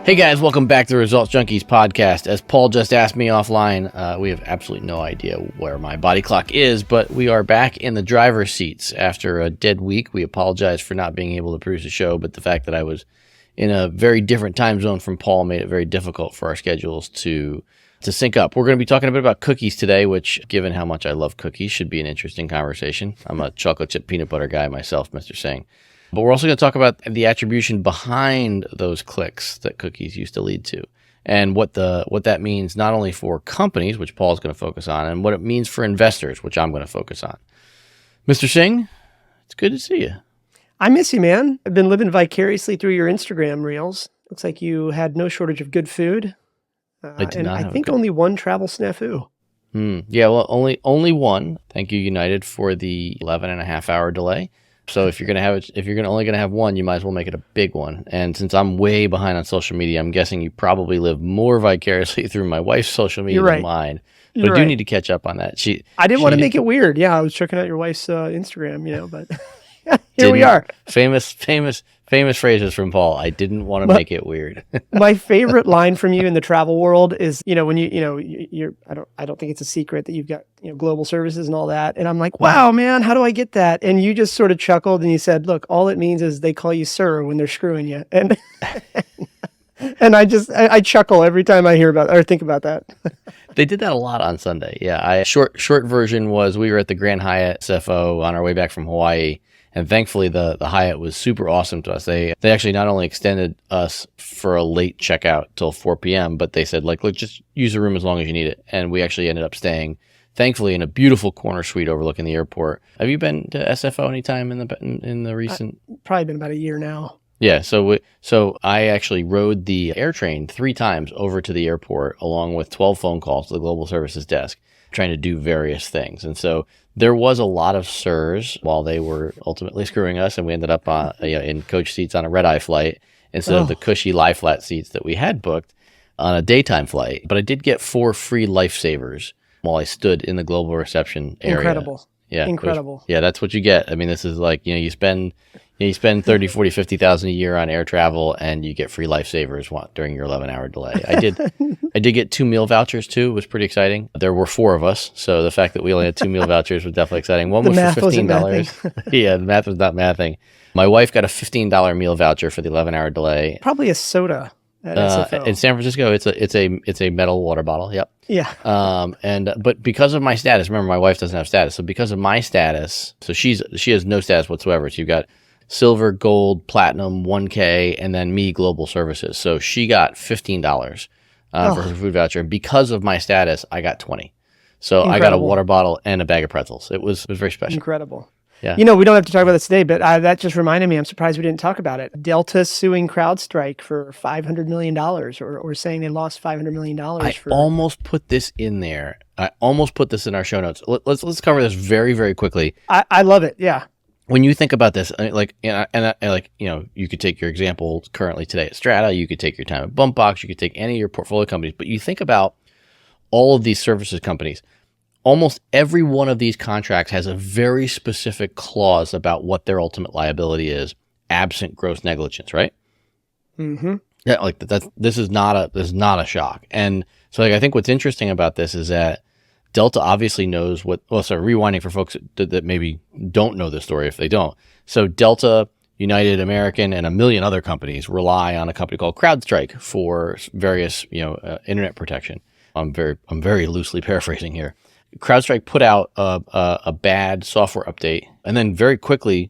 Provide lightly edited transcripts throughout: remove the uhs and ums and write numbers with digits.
Hey guys, welcome back to the Results Junkies podcast. As Paul just asked me offline, we have absolutely no idea where my body clock is, but we are back in the driver's seats after a dead week. We apologize for not being able to produce a show, but the fact that I was in a very different time zone from Paul made it very difficult for our schedules to sync up. We're going to be talking a bit about cookies today, which, given how much I love cookies, should be an interesting conversation. I'm a chocolate chip peanut butter guy myself, Mr. Singh. But we're also going to talk about the attribution behind those clicks that cookies used to lead to, and what that means not only for companies, which Paul's going to focus on, and what it means for investors, which I'm going to focus on. Mr. Singh, it's good to see you. I miss you, man. I've been living vicariously through your Instagram reels. Looks like you had no shortage of good food. I did not. I think only one travel snafu. Yeah, well, only one. Thank you, United, for the 11.5-hour delay. So if you're only gonna have one, you might as well make it a big one. And since I'm way behind on social media, I'm guessing you probably live more vicariously through my wife's social media than mine. But I do need to catch up on that. I didn't want to make it weird. Yeah, I was checking out your wife's Instagram, but here we are. Famous phrases from Paul. I didn't want to make it weird. My favorite line from you in the travel world is, when you're I don't think it's a secret that you've got, global services and all that. And I'm like, wow, man, how do I get that? And you just sort of chuckled and you said, look, all it means is they call you sir when they're screwing you. And and I chuckle every time I hear about or think about that. They did that a lot on Sunday. Yeah. Short version was we were at the Grand Hyatt SFO on our way back from Hawaii. And thankfully, the Hyatt was super awesome to us. They actually not only extended us for a late checkout till 4 p.m., but they said, look, just use the room as long as you need it. And we actually ended up staying, thankfully, in a beautiful corner suite overlooking the airport. Have you been to SFO anytime in the recent? Probably been about a year now. Yeah, so I actually rode the air train 3 times over to the airport, along with 12 phone calls to the global services desk, trying to do various things. And so there was a lot of sirs while they were ultimately screwing us, and we ended up in coach seats on a red-eye flight instead of the cushy lie-flat seats that we had booked on a daytime flight. But I did get 4 free lifesavers while I stood in the global reception area. Incredible. Yeah, incredible. That's what you get. I mean, this is like, you spend 30, 40, 50,000 a year on air travel, and you get free lifesavers during your 11-hour delay. I did get 2 meal vouchers too. It was pretty exciting. There were 4 of us, so the fact that we only had 2 meal vouchers was definitely exciting. One was for $15. Yeah, the math was not mathing. My wife got a $15 meal voucher for the 11-hour delay. Probably a soda at SFO. In San Francisco, it's a metal water bottle. Yep. Yeah. But because of my status, remember my wife doesn't have status, so because of my status, so she has no status whatsoever. So you've got silver, gold, platinum, 1K, and then me, global services. So she got $15 for her food voucher. And because of my status, I got 20. So incredible. I got a water bottle and a bag of pretzels. It was very special. Incredible. Yeah. We don't have to talk about this today, but that just reminded me, I'm surprised we didn't talk about it. Delta suing CrowdStrike for $500 million or saying they lost $500 million. I almost put this in there. I almost put this in our show notes. Let's cover this very, very quickly. I love it. Yeah. When you think about this, you could take your example currently today at Strata, you could take your time at Bumpbox, you could take any of your portfolio companies, but you think about all of these services companies. Almost every one of these contracts has a very specific clause about what their ultimate liability is, absent gross negligence, right? Mm-hmm. Yeah, this is not a shock. And so I think what's interesting about this is that Delta obviously knows rewinding for folks that maybe don't know this story if they don't. So Delta, United, American, and a million other companies rely on a company called CrowdStrike for various, internet protection. I'm very loosely paraphrasing here. CrowdStrike put out a bad software update and then very quickly,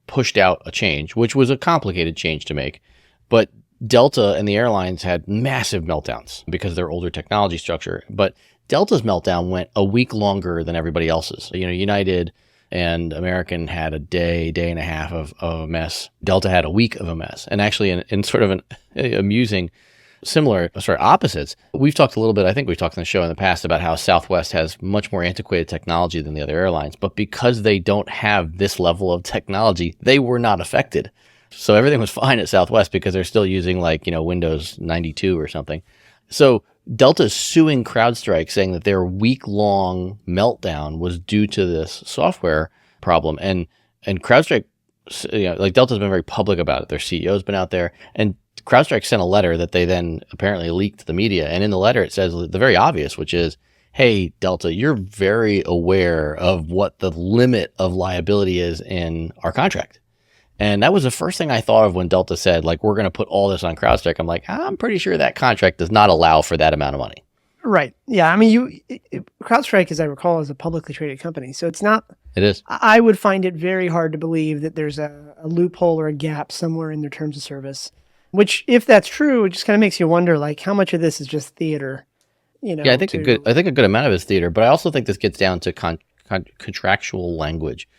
pushed out a change, which was a complicated change to make. But Delta and the airlines had massive meltdowns because of their older technology structure. But Delta's meltdown went a week longer than everybody else's. United and American had a day and a half of a mess. Delta had a week of a mess. And actually in sort of an amusing opposites. We've talked a little bit, I think we've talked on the show in the past about how Southwest has much more antiquated technology than the other airlines, but because they don't have this level of technology, they were not affected. So everything was fine at Southwest because they're still using Windows 92 or something. So Delta's suing CrowdStrike saying that their week-long meltdown was due to this software problem. And CrowdStrike, Delta's been very public about it. Their CEO's been out there. And CrowdStrike sent a letter that they then apparently leaked to the media. And in the letter, it says the very obvious, which is, hey, Delta, you're very aware of what the limit of liability is in our contract. And that was the first thing I thought of when Delta said, like, we're going to put all this on CrowdStrike. I'm like, I'm pretty sure that contract does not allow for that amount of money. Right. Yeah. I mean, CrowdStrike, as I recall, is a publicly traded company. So it's not. It is. I would find it very hard to believe that there's a loophole or a gap somewhere in their terms of service, which, if that's true, it just kind of makes you wonder, like, how much of this is just theater? Yeah, I think a good amount of it is theater, but I also think this gets down to contractual language.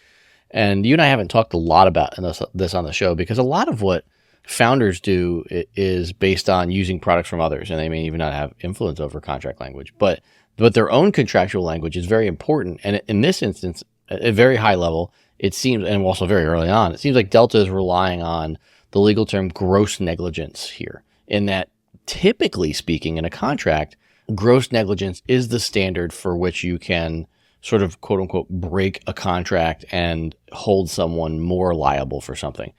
And you and I haven't talked a lot about this on the show, because a lot of what founders do is based on using products from others, and they may even not have influence over contract language. But their own contractual language is very important. And in this instance, at a very high level, it seems, and also very early on, it seems like Delta is relying on the legal term gross negligence here, in that, typically speaking, in a contract, gross negligence is the standard for which you can sort of, quote unquote, break a contract and hold someone more liable for something.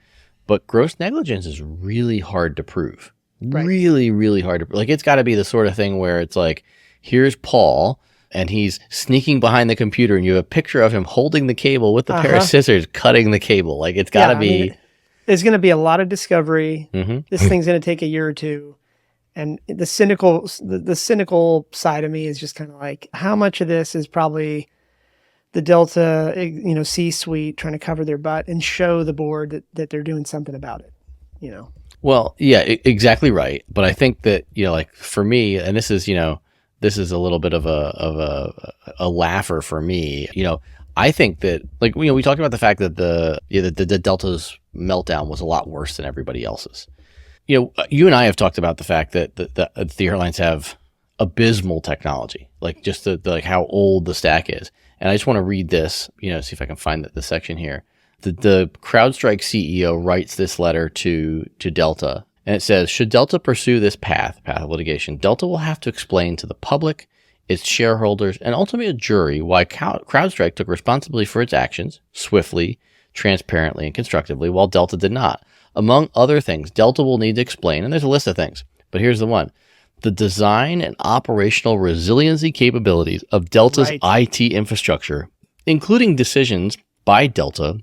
But gross negligence is really hard to prove. Right. Really, really hard to prove. Like, it's got to be the sort of thing where it's like, here's Paul, and he's sneaking behind the computer, and you have a picture of him holding the cable with a pair of scissors, cutting the cable. Like, it's got to be. I mean, there's going to be a lot of discovery. Mm-hmm. This thing's going to take a year or two. And the cynical side of me is just kind of like, how much of this is probably the Delta, C-suite trying to cover their butt and show the board that they're doing something about it, Well, yeah, exactly right. But I think that, like, for me, and this is a little bit of a laugher for me. I think that, like, we talked about the fact that the Delta's meltdown was a lot worse than everybody else's. You and I have talked about the fact that the airlines have abysmal technology, like just like how old the stack is. And I just want to read this, see if I can find the section here. The CrowdStrike CEO writes this letter to Delta, and it says, should Delta pursue this path of litigation, Delta will have to explain to the public, its shareholders, and ultimately a jury why CrowdStrike took responsibility for its actions swiftly, transparently, and constructively, while Delta did not. Among other things, Delta will need to explain, and there's a list of things, but here's the one: the design and operational resiliency capabilities of Delta's IT infrastructure, including decisions by Delta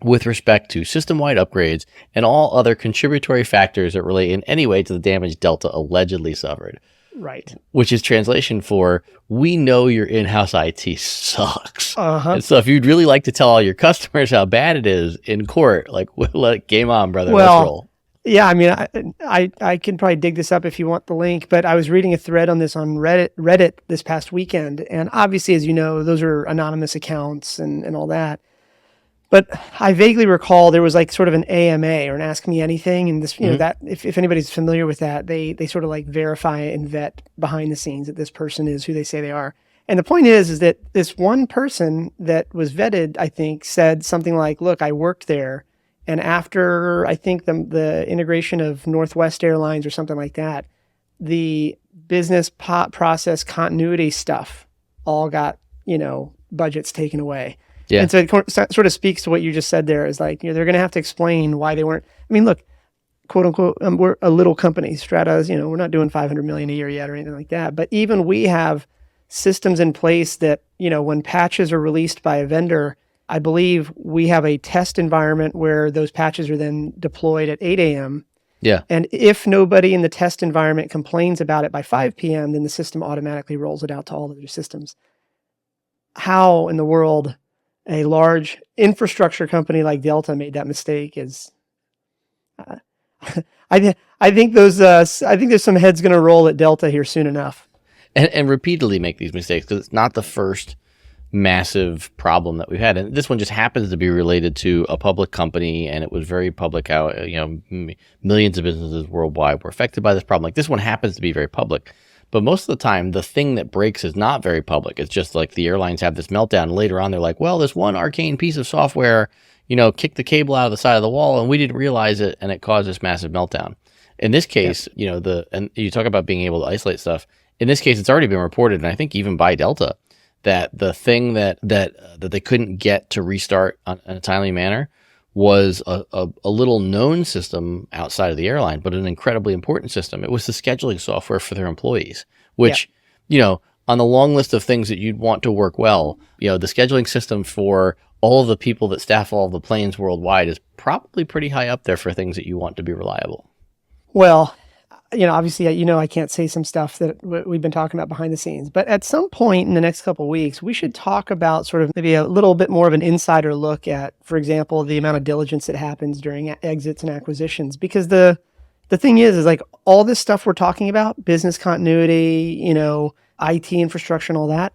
with respect to system-wide upgrades and all other contributory factors that relate in any way to the damage Delta allegedly suffered. Right. Which is translation for, we know your in-house IT sucks. Uh-huh. And so if you'd really like to tell all your customers how bad it is in court, like, game on, brother. Let's roll. Yeah, I mean, I can probably dig this up if you want the link, but I was reading a thread on this on Reddit this past weekend. And obviously, as you know, those are anonymous accounts and all that. But I vaguely recall there was like sort of an AMA, or an Ask Me Anything. And this, that if anybody's familiar with that, they sort of like verify and vet behind the scenes that this person is who they say they are. And the point is that this one person that was vetted, I think, said something like, look, I worked there. And after, I think, the integration of Northwest Airlines or something like that, the business process continuity stuff all got, budgets taken away. Yeah. And so it sort of speaks to what you just said there, is like, they're going to have to explain why they weren't. I mean, look, quote unquote, we're a little company. Strata's, we're not doing 500 million a year yet or anything like that. But even we have systems in place that, when patches are released by a vendor, I believe we have a test environment where those patches are then deployed at 8 a.m. Yeah. And if nobody in the test environment complains about it by 5 p.m., then the system automatically rolls it out to all of their systems. How in the world a large infrastructure company like Delta made that mistake is, I think there's some heads going to roll at Delta here soon enough. And repeatedly make these mistakes, because it's not the first massive problem that we've had, and this one just happens to be related to a public company, and it was very public how millions of businesses worldwide were affected by this problem. Like, this one happens to be very public, but most of the time the thing that breaks is not very public. It's just like the airlines have this meltdown, and later on they're like, well, this one arcane piece of software kicked the cable out of the side of the wall and we didn't realize it, and it caused this massive meltdown. In this case, and you talk about being able to isolate stuff. In this case, it's already been reported, and I think even by Delta, that the thing that they couldn't get to restart in a timely manner was a little known system outside of the airline, but an incredibly important system. It was the scheduling software for their employees, which, on the long list of things that you'd want to work well, the scheduling system for all of the people that staff all of the planes worldwide is probably pretty high up there for things that you want to be reliable. Well, obviously, I can't say some stuff that we've been talking about behind the scenes, but at some point in the next couple of weeks, we should talk about sort of maybe a little bit more of an insider look at, for example, the amount of diligence that happens during exits and acquisitions. Because the thing is like all this stuff we're talking about, business continuity, IT infrastructure and all that,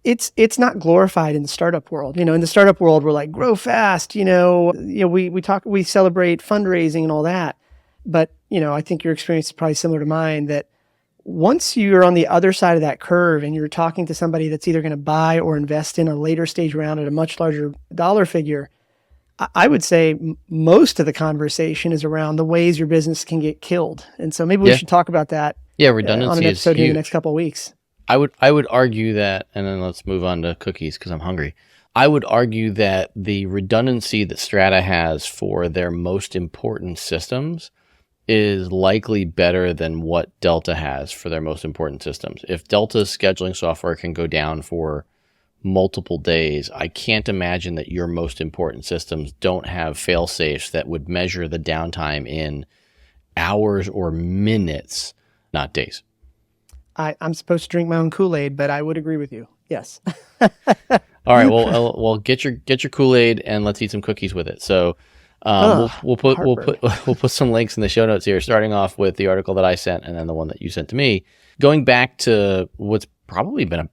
it's not glorified in the startup world. In the startup world, we're like, grow fast, we celebrate fundraising and all that. But, I think your experience is probably similar to mine, that once you're on the other side of that curve and you're talking to somebody that's either going to buy or invest in a later stage round at a much larger dollar figure, I would say most of the conversation is around the ways your business can get killed. And so maybe we should talk about that redundancy on an episode in the next couple of weeks. I would argue that, and then let's move on to cookies because I'm hungry. I would argue that the redundancy that Strata has for their most important systems is likely better than what Delta has for their most important systems. If Delta's scheduling software can go down for multiple days, I can't imagine that your most important systems don't have fail-safes that would measure the downtime in hours or minutes, not days. I'm supposed to drink my own Kool-Aid, but I would agree with you. Yes. All right. Well, get your Kool-Aid and let's eat some cookies with it. So we'll put some links in the show notes here, starting off with the article that I sent and then the one that you sent to me. Going back to what's probably been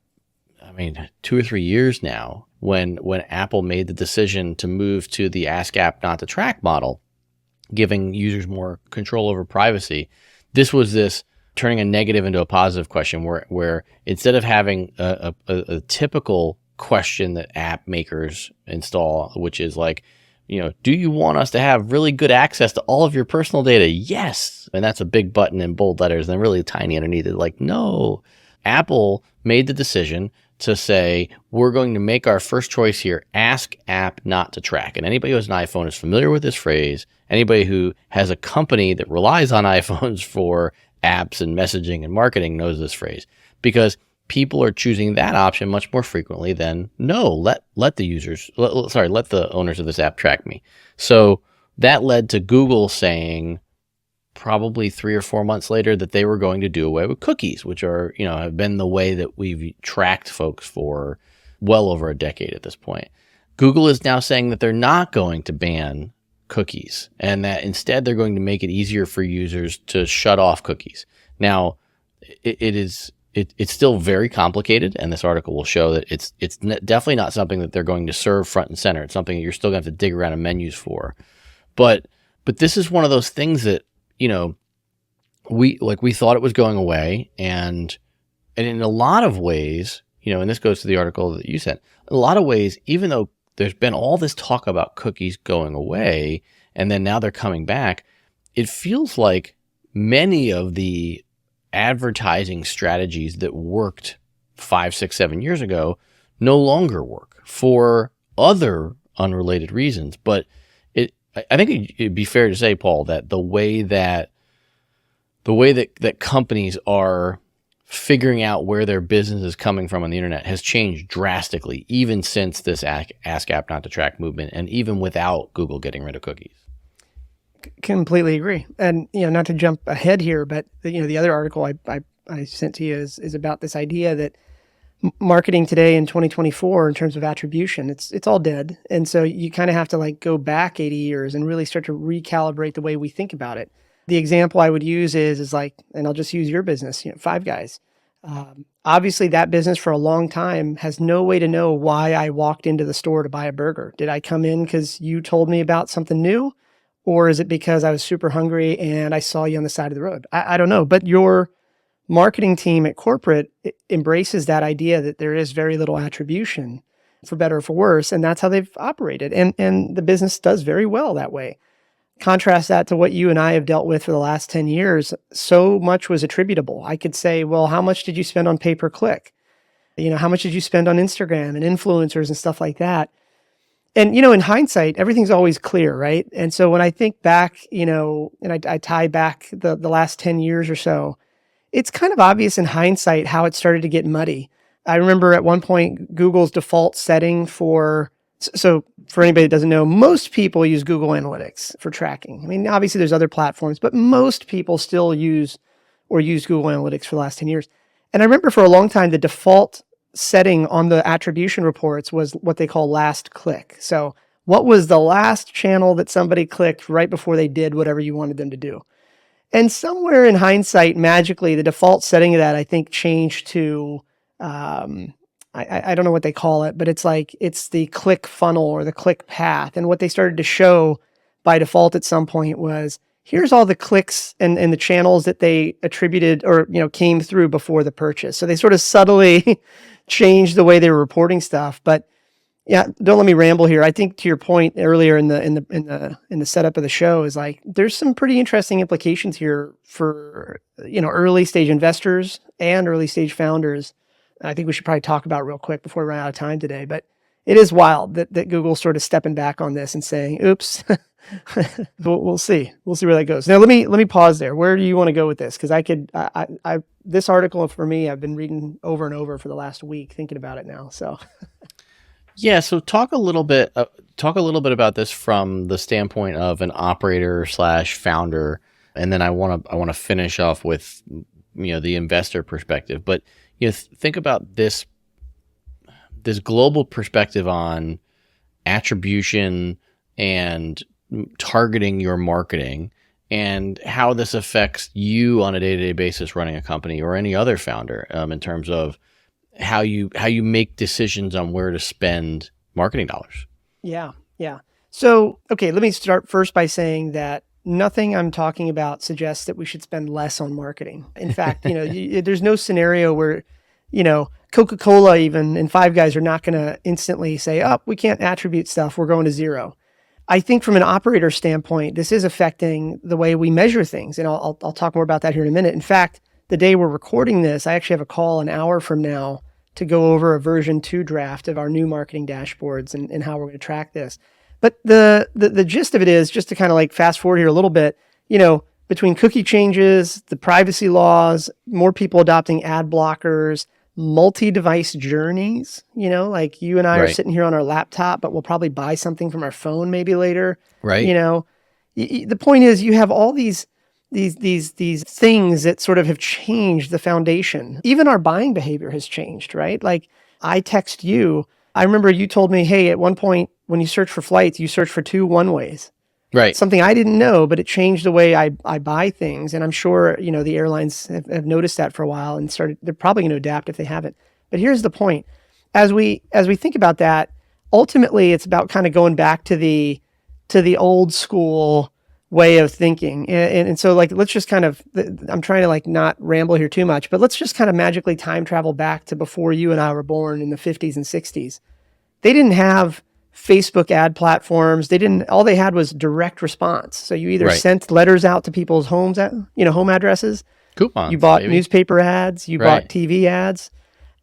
2 or 3 years now, when Apple made the decision to move to the Ask App Not to Track model, giving users more control over privacy. This was turning a negative into a positive question, where instead of having a typical question that app makers install, which is like, do you want us to have really good access to all of your personal data? Yes. And that's a big button in bold letters and then really tiny underneath it. Like, no. Apple made the decision to say, we're going to make our first choice here, Ask App Not to Track. And anybody who has an iPhone is familiar with this phrase. Anybody who has a company that relies on iPhones for apps and messaging and marketing knows this phrase, because people are choosing that option much more frequently than let the owners of this app track me. So that led to Google saying probably 3 or 4 months later that they were going to do away with cookies, which are, have been the way that we've tracked folks for well over a decade at this point. Google is now saying that they're not going to ban cookies and that instead they're going to make it easier for users to shut off cookies. Now, it's still very complicated, and this article will show that it's definitely not something that they're going to serve front and center. It's something that you're still going to have to dig around in menus for. But this is one of those things that, we thought it was going away, and in a lot of ways, and this goes to the article that you sent, in a lot of ways, even though there's been all this talk about cookies going away, and then now they're coming back, it feels like many of the advertising strategies that worked 5, 6, 7 years ago no longer work for other unrelated reasons. But I think it'd be fair to say, Paul, that the way that companies are figuring out where their business is coming from on the internet has changed drastically, even since this Ask App Not to Track movement, and even without Google getting rid of cookies. Completely agree. And, not to jump ahead here, but the other article I sent to you is about this idea that marketing today in 2024 in terms of attribution, it's all dead. And so you kind of have to go back 80 years and really start to recalibrate the way we think about it. The example I would use is and I'll just use your business, Five Guys. Obviously that business for a long time has no way to know why I walked into the store to buy a burger. Did I come in because you told me about something new? Or is it because I was super hungry and I saw you on the side of the road? I don't know. But your marketing team at corporate embraces that idea that there is very little attribution, for better or for worse. And that's how they've operated. And the business does very well that way. Contrast that to what you and I have dealt with for the last 10 years. So much was attributable. I could say, well, how much did you spend on pay-per-click? How much did you spend on Instagram and influencers and stuff like that? And, in hindsight, everything's always clear, right? And so when I think back, and I tie back the last 10 years or so, it's kind of obvious in hindsight how it started to get muddy. I remember at one point, Google's default setting so for anybody that doesn't know, most people use Google Analytics for tracking. I mean, obviously there's other platforms, but most people still use Google Analytics for the last 10 years. And I remember for a long time, the default setting on the attribution reports was what they call last click. So what was the last channel that somebody clicked right before they did whatever you wanted them to do? And somewhere in hindsight, magically, the default setting of that, I think, changed to, I don't know what they call it, but it's the click funnel or the click path. And what they started to show by default at some point was, here's all the clicks and the channels that they attributed or, came through before the purchase. So they sort of subtly changed the way they were reporting stuff. But yeah, don't let me ramble here. I think to your point earlier in the setup of the show is there's some pretty interesting implications here for, early stage investors and early stage founders. I think we should probably talk about real quick before we run out of time today, but it is wild that Google's sort of stepping back on this and saying, oops, we'll see. We'll see where that goes. Now, let me pause there. Where do you want to go with this? Because this article for me, I've been reading over and over for the last week, thinking about it now. So yeah. So talk a little bit about this from the standpoint of an operator / founder. And then I want to finish off with, the investor perspective, but think about this global perspective on attribution and targeting your marketing and how this affects you on a day-to-day basis running a company or any other founder in terms of how you make decisions on where to spend marketing dollars. Yeah. So, okay, let me start first by saying that nothing I'm talking about suggests that we should spend less on marketing. In fact, there's no scenario where, Coca-Cola even and Five Guys are not going to instantly say, oh, we can't attribute stuff, we're going to zero. I think from an operator standpoint, this is affecting the way we measure things. And I'll talk more about that here in a minute. In fact, the day we're recording this, I actually have a call an hour from now to go over a version 2 draft of our new marketing dashboards and how we're going to track this. But the gist of it is, just to kind of fast forward here a little bit, between cookie changes, the privacy laws, more people adopting ad blockers, multi-device journeys, like you and I are sitting here on our laptop, but we'll probably buy something from our phone maybe later. Right. The point is you have all these things that sort of have changed the foundation. Even our buying behavior has changed, right? Like I text you. I remember you told me, hey, at one point when you search for flights, you search for 2 one-ways. Right. Something I didn't know, but it changed the way I buy things. And I'm sure, the airlines have noticed that for a while and they're probably going to adapt if they haven't. But here's the point. As we think about that, ultimately it's about kind of going back to the old school way of thinking. And so let's just kind of, I'm trying to not ramble here too much, but let's just kind of magically time travel back to before you and I were born in the 50s and 60s. They didn't have Facebook ad platforms. All they had was direct response. So you either sent letters out to people's homes home addresses. Coupons. You bought newspaper ads. You bought TV ads.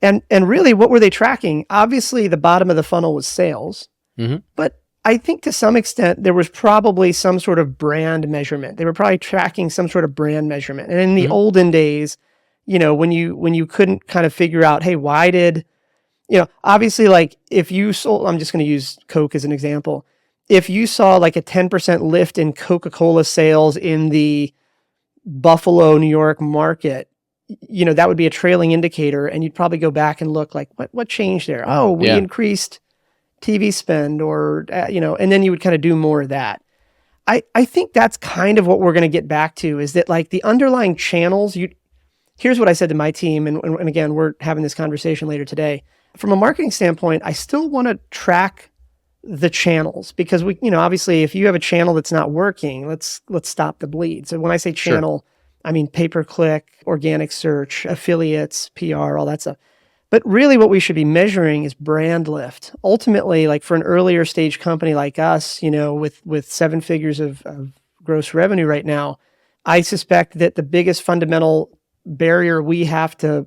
And really, what were they tracking? Obviously, the bottom of the funnel was sales. Mm-hmm. But I think to some extent, there was probably some sort of brand measurement. They were probably tracking some sort of brand measurement. And in the olden days, when you couldn't kind of figure out, hey, why did... obviously, if you sold, I'm just going to use Coke as an example. If you saw a 10% lift in Coca-Cola sales in the Buffalo, New York market, that would be a trailing indicator. And you'd probably go back and look what changed there? Oh, we increased TV spend and then you would kind of do more of that. I think that's kind of what we're going to get back to is that the underlying channels, here's what I said to my team. And again, we're having this conversation later today. From a marketing standpoint, I still want to track the channels because obviously if you have a channel that's not working, let's stop the bleed. So when I say channel, I mean pay-per-click, organic search, affiliates, PR, all that stuff. But really what we should be measuring is brand lift. Ultimately, for an earlier stage company like us, with 7 figures of gross revenue right now, I suspect that the biggest fundamental barrier we have to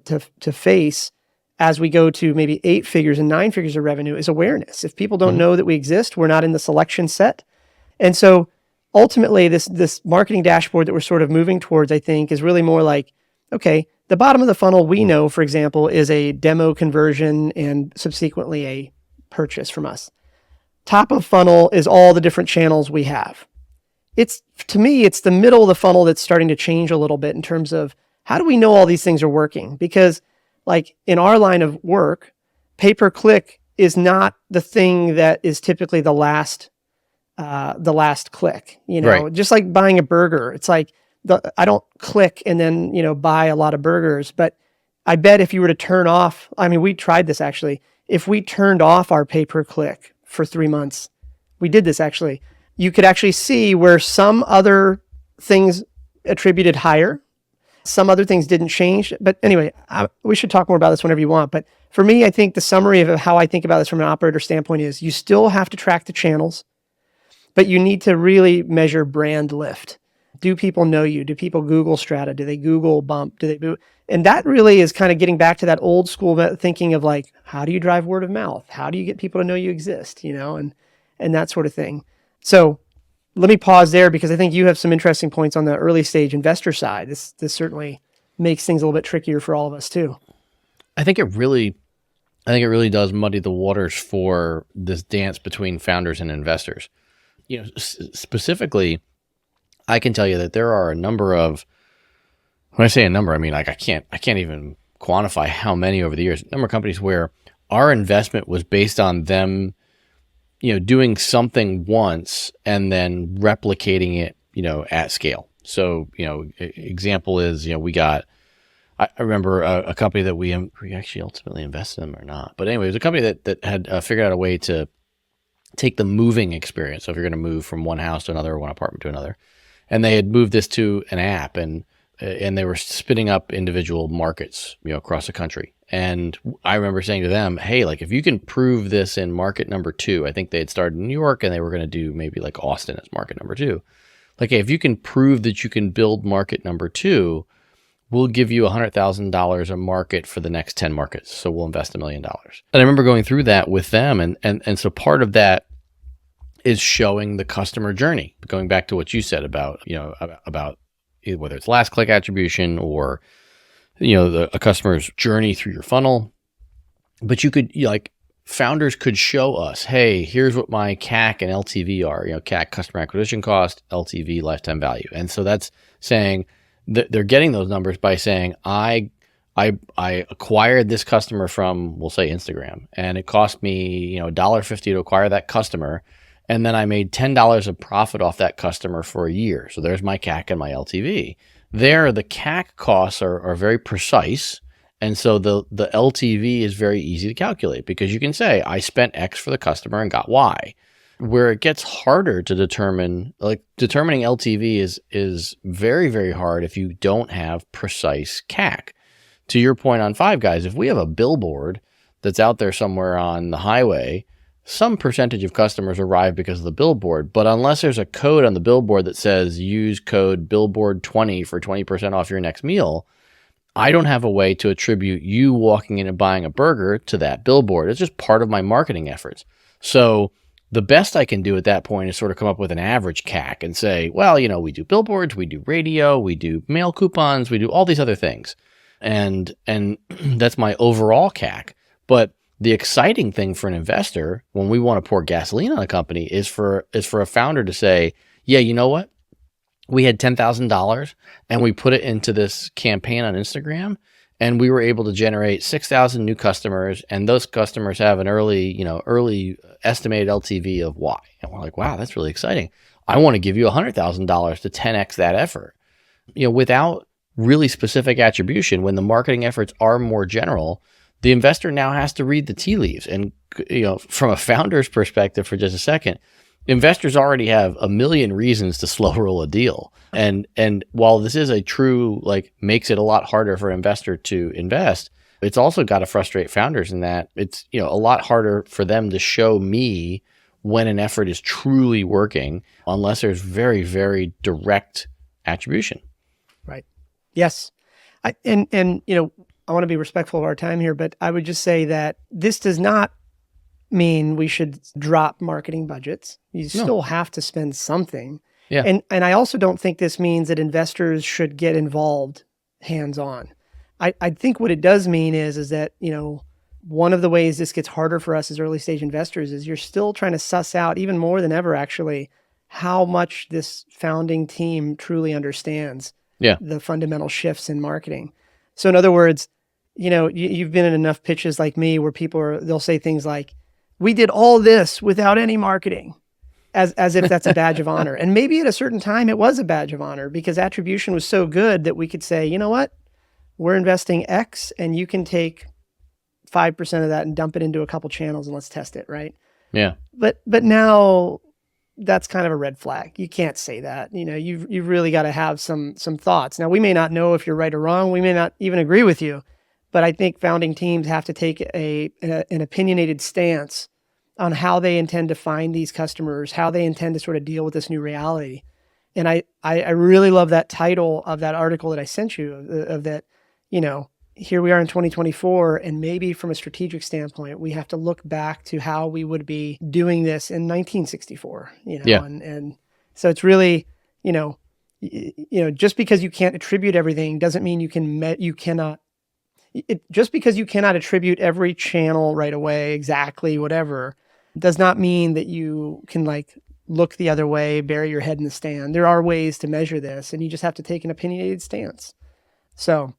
face as we go to maybe 8 figures and 9 figures of revenue is awareness. If people don't know that we exist, we're not in the selection set. And so ultimately this marketing dashboard that we're sort of moving towards, I think, is really more like, okay, the bottom of the funnel we know, for example, is a demo conversion and subsequently a purchase from us. Top of funnel is all the different channels we have. To me, it's the middle of the funnel that's starting to change a little bit in terms of how do we know all these things are working? Because like in our line of work, pay-per-click is not the thing that is typically the last click, Right. just like buying a burger. It's like I don't click and then, buy a lot of burgers, but I bet if you were to turn off, I mean, we tried this actually. If we turned off our pay-per-click for 3 months, we did this actually, you could actually see where some other things attributed higher. Some other things didn't change. But anyway, we should talk more about this whenever you want. But for me, I think the summary of how I think about this from an operator standpoint is you still have to track the channels, but you need to really measure brand lift. Do people know you? Do people Google Strata? Do they Google Bump? And that really is kind of getting back to that old school thinking of like, how do you drive word of mouth? How do you get people to know you exist? And that sort of thing. So let me pause there because I think you have some interesting points on the early stage investor side. This certainly makes things a little bit trickier for all of us too. I think it really does muddy the waters for this dance between founders and investors. Specifically, I can tell you that there are a number of, when I say a number, I mean like I can't even quantify how many over the years. A number of companies where our investment was based on them doing something once and then replicating it, at scale. So, example is, I remember a company that we actually ultimately invested in them or not. But anyway, it was a company that had figured out a way to take the moving experience. So if you're going to move from one house to another or one apartment to another, and they had moved this to an app and they were spinning up individual markets, across the country. And I remember saying to them, hey, like if you can prove this in market number 2, I think they had started in New York and they were going to do maybe like Austin as market number 2. Like, hey, if you can prove that you can build market number 2, we'll give you $100,000 a market for the next 10 markets. So we'll invest $1 million. And I remember going through that with them. And so part of that is showing the customer journey, going back to what you said about whether it's last click attribution or a customer's journey through your funnel. But you could founders could show us, hey, here's what my CAC and LTV are, CAC, customer acquisition cost, LTV, lifetime value. And so that's saying that they're getting those numbers by saying, I acquired this customer from, we'll say Instagram, and it cost me, $1.50 to acquire that customer. And then I made $10 of profit off that customer for a year. So there's my CAC and my LTV. There, the CAC costs are very precise. And so the LTV is very easy to calculate because you can say, I spent X for the customer and got Y. Where it gets harder to determine, like determining LTV is very, very hard if you don't have precise CAC. To your point on Five Guys, if we have a billboard that's out there somewhere on the highway, some percentage of customers arrive because of the billboard, but unless there's a code on the billboard that says use code billboard20 for 20% off your next meal, I don't have a way to attribute you walking in and buying a burger to that billboard. It's just part of my marketing efforts. So the best I can do at that point is sort of come up with an average CAC and say, well, we do billboards, we do radio, we do mail coupons, we do all these other things. And that's my overall CAC. But the exciting thing for an investor when we want to pour gasoline on a company is for a founder to say, yeah, you know what? We had $10,000 and we put it into this campaign on Instagram and we were able to generate 6,000 new customers, and those customers have an early estimated LTV of Y. And we're like, wow, that's really exciting. I want to give you $100,000 to 10x that effort. Without really specific attribution, when the marketing efforts are more general, the investor now has to read the tea leaves. And, from a founder's perspective for just a second, investors already have a million reasons to slow roll a deal. And while this is a true, makes it a lot harder for an investor to invest, it's also got to frustrate founders in that it's, a lot harder for them to show me when an effort is truly working unless there's very, very direct attribution. Right. Yes. I want to be respectful of our time here, but I would just say that this does not mean we should drop marketing budgets. You still have to spend something. Yeah. And I also don't think this means that investors should get involved hands-on. I think what it does mean is that, one of the ways this gets harder for us as early stage investors is you're still trying to suss out, even more than ever actually, how much this founding team truly understands the fundamental shifts in marketing. So in other words, you've been in enough pitches like me where they'll say things like, we did all this without any marketing, as if that's a badge of honor. And maybe at a certain time it was a badge of honor because attribution was so good that we could say, you know what, we're investing X and you can take 5% of that and dump it into a couple channels and let's test it, right? Yeah. But now that's kind of a red flag. You can't say that. You've really got to have some thoughts. Now, we may not know if you're right or wrong. We may not even agree with you, but I think founding teams have to take an opinionated stance on how they intend to find these customers, how they intend to sort of deal with this new reality. And I really love that title of that article that I sent you of that, here we are in 2024, and maybe from a strategic standpoint, we have to look back to how we would be doing this in 1964, and so it's really, just because you can't attribute everything doesn't mean just because you cannot attribute every channel right away, exactly whatever, does not mean that you can look the other way, bury your head in the sand. There are ways to measure this, and you just have to take an opinionated stance. So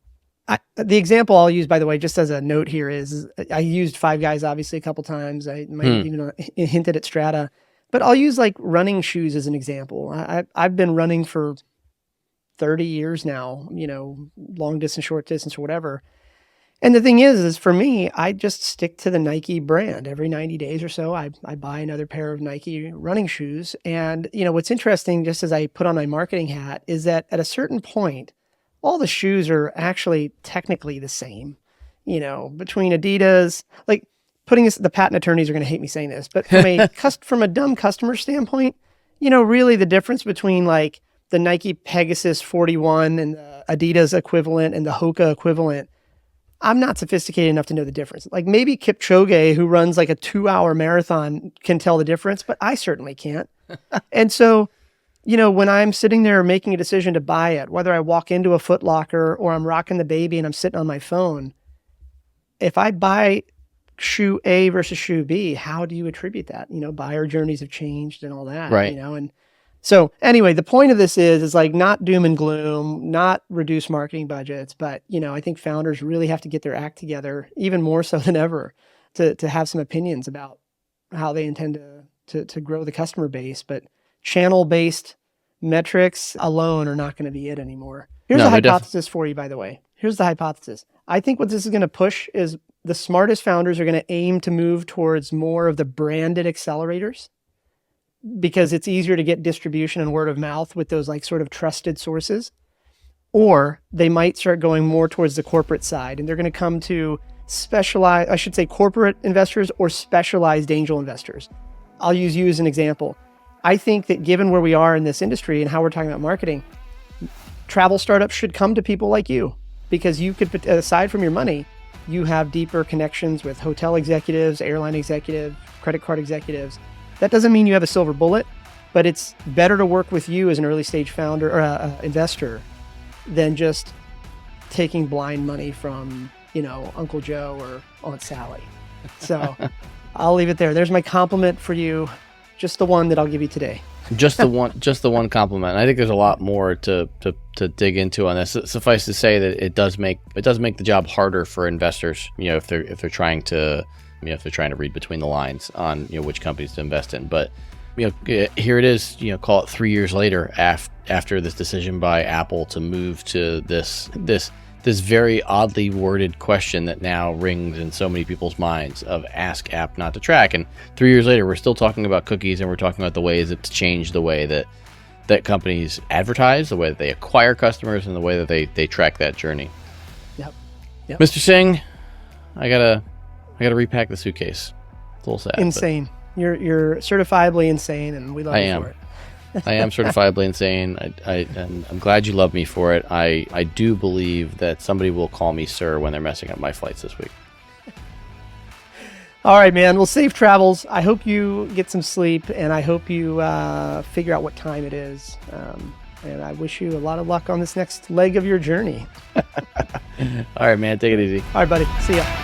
the example I'll use, by the way, just as a note here is I used Five Guys obviously a couple times. I might have even hinted at Strata, but I'll use running shoes as an example. I've been running for 30 years now, long distance, short distance, or whatever. And the thing is for me, I just stick to the Nike brand. Every 90 days or so, I buy another pair of Nike running shoes. And, what's interesting, just as I put on my marketing hat, is that at a certain point, all the shoes are actually technically the same, between Adidas, the patent attorneys are going to hate me saying this, but from a dumb customer standpoint, really the difference between the Nike Pegasus 41 and the Adidas equivalent and the Hoka equivalent, I'm not sophisticated enough to know the difference. Maybe Kipchoge, who runs a 2-hour marathon, can tell the difference, but I certainly can't. And so, when I'm sitting there making a decision to buy it, whether I walk into a Foot Locker or I'm rocking the baby and I'm sitting on my phone, if I buy shoe A versus shoe B, how do you attribute that? Buyer journeys have changed and all that, right. And so anyway, the point of this is not doom and gloom, not reduce marketing budgets, but, I think founders really have to get their act together even more so than ever to have some opinions about how they intend to grow the customer base. But channel-based metrics alone are not going to be it anymore. Here's a hypothesis for you, by the way. Here's the hypothesis. I think what this is going to push is the smartest founders are going to aim to move towards more of the branded accelerators because it's easier to get distribution and word of mouth with those sort of trusted sources. Or they might start going more towards the corporate side, and they're going to come to corporate investors or specialized angel investors. I'll use you as an example. I think that given where we are in this industry and how we're talking about marketing, travel startups should come to people like you because you could, aside from your money, you have deeper connections with hotel executives, airline executives, credit card executives. That doesn't mean you have a silver bullet, but it's better to work with you as an early stage founder or investor than just taking blind money from, Uncle Joe or Aunt Sally. So I'll leave it there. There's my compliment for you. Just the one that I'll give you today. Just the one compliment. I think there's a lot more to dig into on this. Suffice to say that it does make the job harder for investors, if they're trying to read between the lines on which companies to invest in. But here it is, call it 3 years later after this decision by Apple to move to this very oddly worded question that now rings in so many people's minds of ask app not to track. And 3 years later, we're still talking about cookies, and we're talking about the ways it's changed the way that companies advertise, the way that they acquire customers, and the way that they track that journey. Yep. Mr. Singh, I gotta repack the suitcase. It's a little sad. Insane. You're certifiably insane, and we love you for it. I am certifiably insane. And I'm glad you love me for it. I do believe that somebody will call me sir when they're messing up my flights this week. All right, man. Well, safe travels. I hope you get some sleep, and I hope you figure out what time it is. And I wish you a lot of luck on this next leg of your journey. All right, man. Take it easy. All right, buddy. See ya.